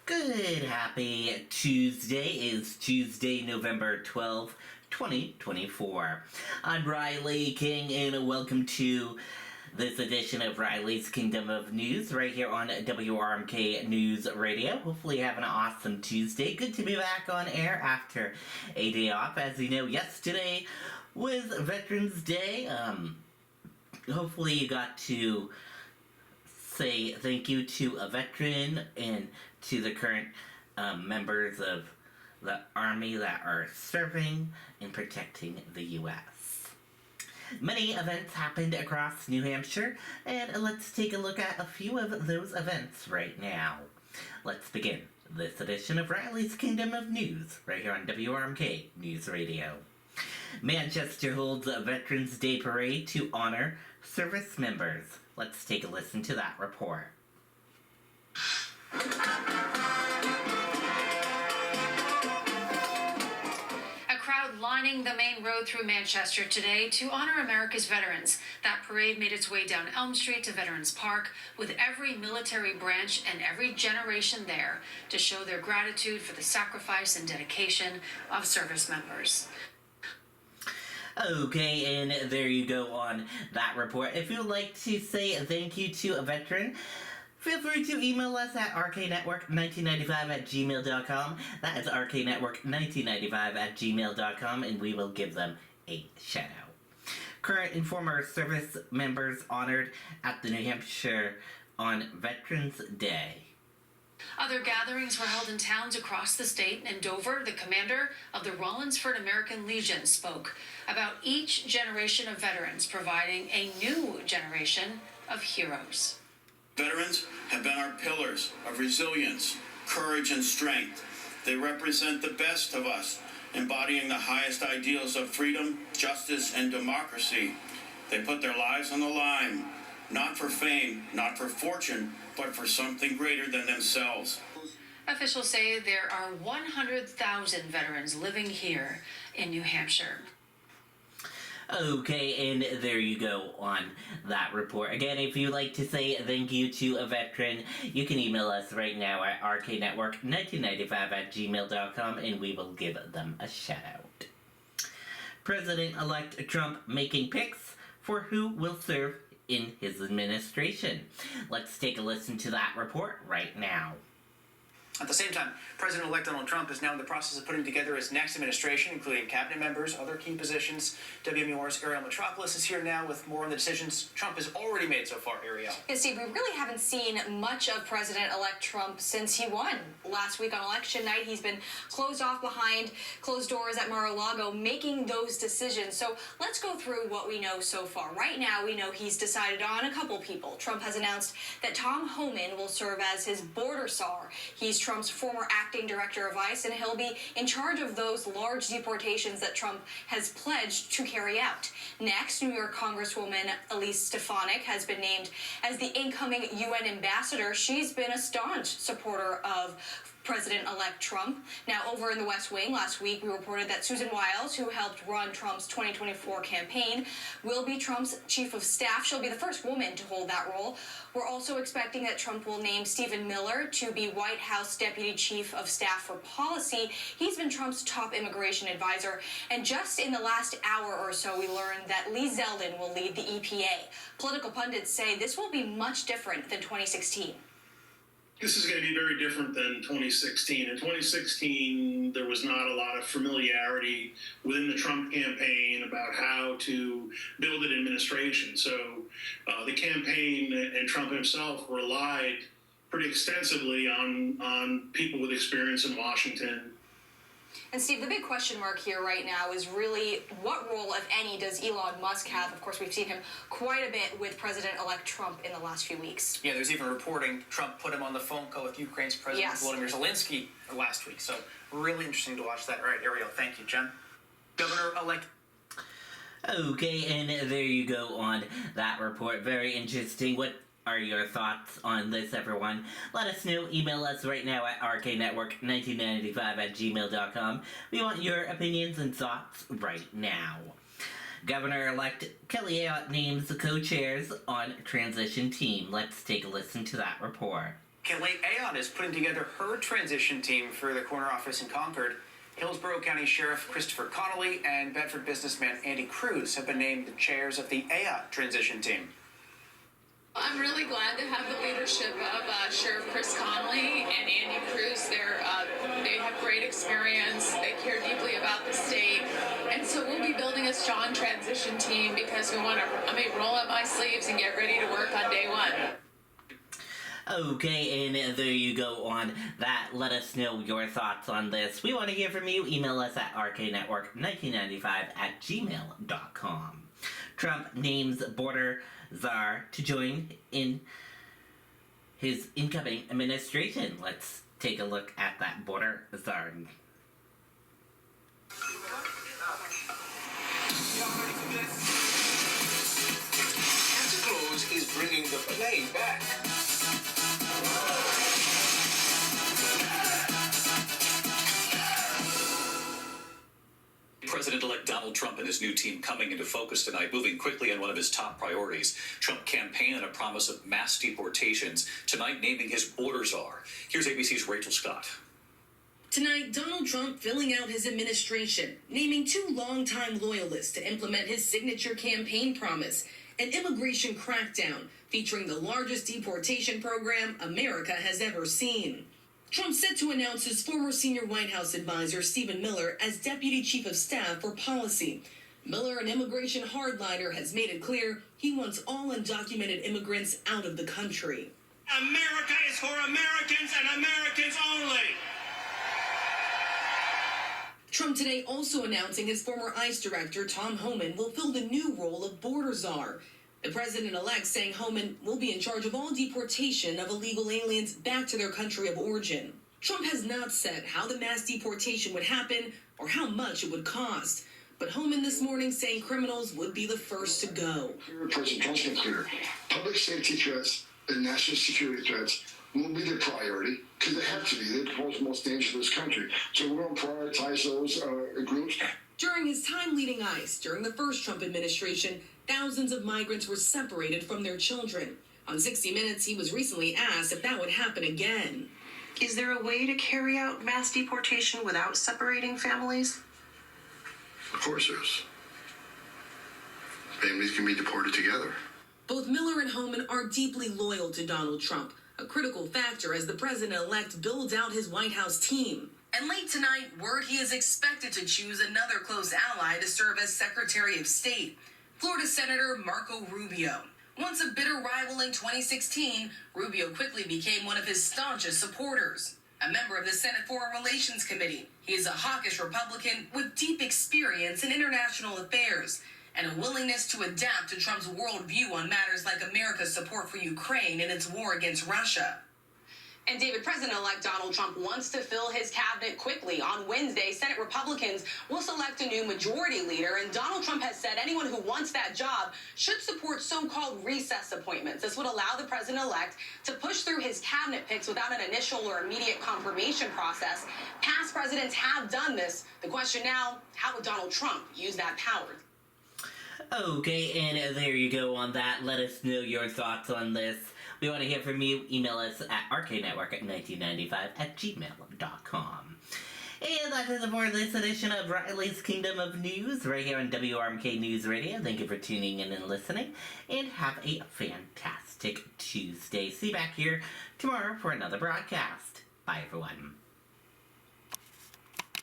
Good, happy Tuesday. Is Tuesday, November 12th, 2024. I'm Riley King, and welcome to this edition of Riley's Kingdom of News right here on WRMK News Radio. Hopefully you're having an awesome Tuesday. Good to be back on air after a day off. As you know, yesterday was Veterans Day. Hopefully you got to say thank you to a veteran and to the current members of the Army that are serving and protecting the U.S. Many events happened across New Hampshire, and let's take a look at a few of those events right now. Let's begin this edition of Riley's Kingdom of News right here on WRMK News Radio. Manchester holds a Veterans Day parade to honor service members. Let's take a listen to that report. A crowd lining the main road through Manchester today to honor America's veterans. That parade made its way down Elm Street to Veterans Park, with every military branch and every generation there to show their gratitude for the sacrifice and dedication of service members. Okay, and there you go on that report. If you would like to say thank you to a veteran, feel free to email us at rknetwork1995@gmail.com. That is rknetwork1995@gmail.com, and we will give them a shout out. Current and former service members honored at the New Hampshire on Veterans Day. Other gatherings were held in towns across the state. In Dover, the commander of the Rollinsford American Legion spoke about each generation of veterans providing a new generation of heroes. Veterans have been our pillars of resilience, courage, and strength. They represent the best of us, embodying the highest ideals of freedom, justice, and democracy. They put their lives on the line, not for fame, not for fortune, but for something greater than themselves. Officials say there are 100,000 veterans living here in New Hampshire. Okay, and there you go on that report. Again, if you'd like to say thank you to a veteran, you can email us right now at rknetwork1995@gmail.com, and we will give them a shout out. President-elect Trump making picks for who will serve in his administration. Let's take a listen to that report right now. At the same time, President-elect Donald Trump is now in the process of putting together his next administration, including cabinet members, other key positions. WMUR's Ariel Metropolis is here now with more on the decisions Trump has already made so far. Ariel. Yeah, Steve, we really haven't seen much of President-elect Trump since he won last week on election night. He's been closed off behind closed doors at Mar-a-Lago making those decisions. So let's go through what we know so far. Right now, we know he's decided on a couple people. Trump has announced that Tom Homan will serve as his border czar. He's Trump's former acting director of ICE, and he'll be in charge of those large deportations that Trump has pledged to carry out. Next, New York Congresswoman Elise Stefanik has been named as the incoming UN ambassador. She's been a staunch supporter of President-elect Trump. Now, over in the West Wing, last week we reported that Susan Wiles, who helped run Trump's 2024 campaign, will be Trump's chief of staff. She'll be the first woman to hold that role. We're also expecting that Trump will name Stephen Miller to be White House Deputy Chief of Staff for Policy. He's been Trump's top immigration advisor. And just in the last hour or so, we learned that Lee Zeldin will lead the EPA. Political pundits say this will be much different than 2016. This is going to be very different than 2016. In 2016, there was not a lot of familiarity within the Trump campaign about how to build an administration. So the campaign and Trump himself relied pretty extensively on people with experience in Washington. And Steve, the big question mark here right now is really what role, if any, does Elon Musk have? Of course, we've seen him quite a bit with President-elect Trump in the last few weeks. Yeah, there's even reporting Trump put him on the phone call with Ukraine's President Volodymyr Zelensky last week. So really interesting to watch that. All right, Ariel, thank you, Jen. Governor-elect. Okay, and there you go on that report. Very interesting. What are your thoughts on this, everyone? Let us know. Email us right now at rknetwork1995@gmail.com. We want your opinions and thoughts right now. Governor-elect Kelly Ayotte names the co-chairs on transition team. Let's take a listen to that report. Lake Aon is putting together her transition team for the corner office in Concord. Hillsborough County Sheriff Christopher Connolly and Bedford businessman Andy Cruz have been named the chairs of the Aon transition team. I'm really glad to have the leadership of Sheriff Chris Conley and Andy Cruz. They have great experience. They care deeply about the state. And so we'll be building a strong transition team because we want to roll up my sleeves and get ready to work on day one. Okay, and there you go on that. Let us know your thoughts on this. We want to hear from you. Email us at rknetwork1995@gmail.com. Trump names border czar to join in his incoming administration. Let's take a look at that border czar. Santa Claus is bringing the play back. President-elect Donald Trump and his new team coming into focus tonight, moving quickly on one of his top priorities. Trump campaign and a promise of mass deportations. Tonight, naming his border czar. Here's ABC's Rachel Scott. Tonight, Donald Trump filling out his administration, naming 2 longtime loyalists to implement his signature campaign promise, an immigration crackdown featuring the largest deportation program America has ever seen. Trump set to announce his former senior White House advisor, Stephen Miller, as Deputy Chief of Staff for Policy. Miller, an immigration hardliner, has made it clear he wants all undocumented immigrants out of the country. America is for Americans and Americans only. Trump today also announcing his former ICE director, Tom Homan, will fill the new role of border czar. The president-elect saying Homan will be in charge of all deportation of illegal aliens back to their country of origin. Trump has not said how the mass deportation would happen or how much it would cost. But Homan this morning saying criminals would be the first to go. President Trump's been clear. Public safety threats and national security threats will be the priority because they have to be. They pose the most danger to this country. So we're going to prioritize those groups. During his time leading ICE during the first Trump administration, thousands of migrants were separated from their children. On 60 Minutes, he was recently asked if that would happen again. Is there a way to carry out mass deportation without separating families? Of course there is. Families can be deported together. Both Miller and Homan are deeply loyal to Donald Trump, a critical factor as the president-elect builds out his White House team. And late tonight, word he is expected to choose another close ally to serve as Secretary of State, Florida Senator Marco Rubio. Once a bitter rival in 2016, Rubio quickly became one of his staunchest supporters. A member of the Senate Foreign Relations Committee, he is a hawkish Republican with deep experience in international affairs and a willingness to adapt to Trump's worldview on matters like America's support for Ukraine and its war against Russia. And David, President-elect Donald Trump wants to fill his cabinet quickly. On Wednesday, Senate Republicans will select a new majority leader, and Donald Trump has said anyone who wants that job should support so-called recess appointments. This would allow the president-elect to push through his cabinet picks without an initial or immediate confirmation process. Past presidents have done this. The question now, how would Donald Trump use that power? Okay, and there you go on that. Let us know your thoughts on this. We want to hear from you. Email us at rknetwork1995@gmail.com. And that is it for this edition of Riley's Kingdom of News right here on WRMK News Radio. Thank you for tuning in and listening, and have a fantastic Tuesday. See you back here tomorrow for another broadcast. Bye, everyone.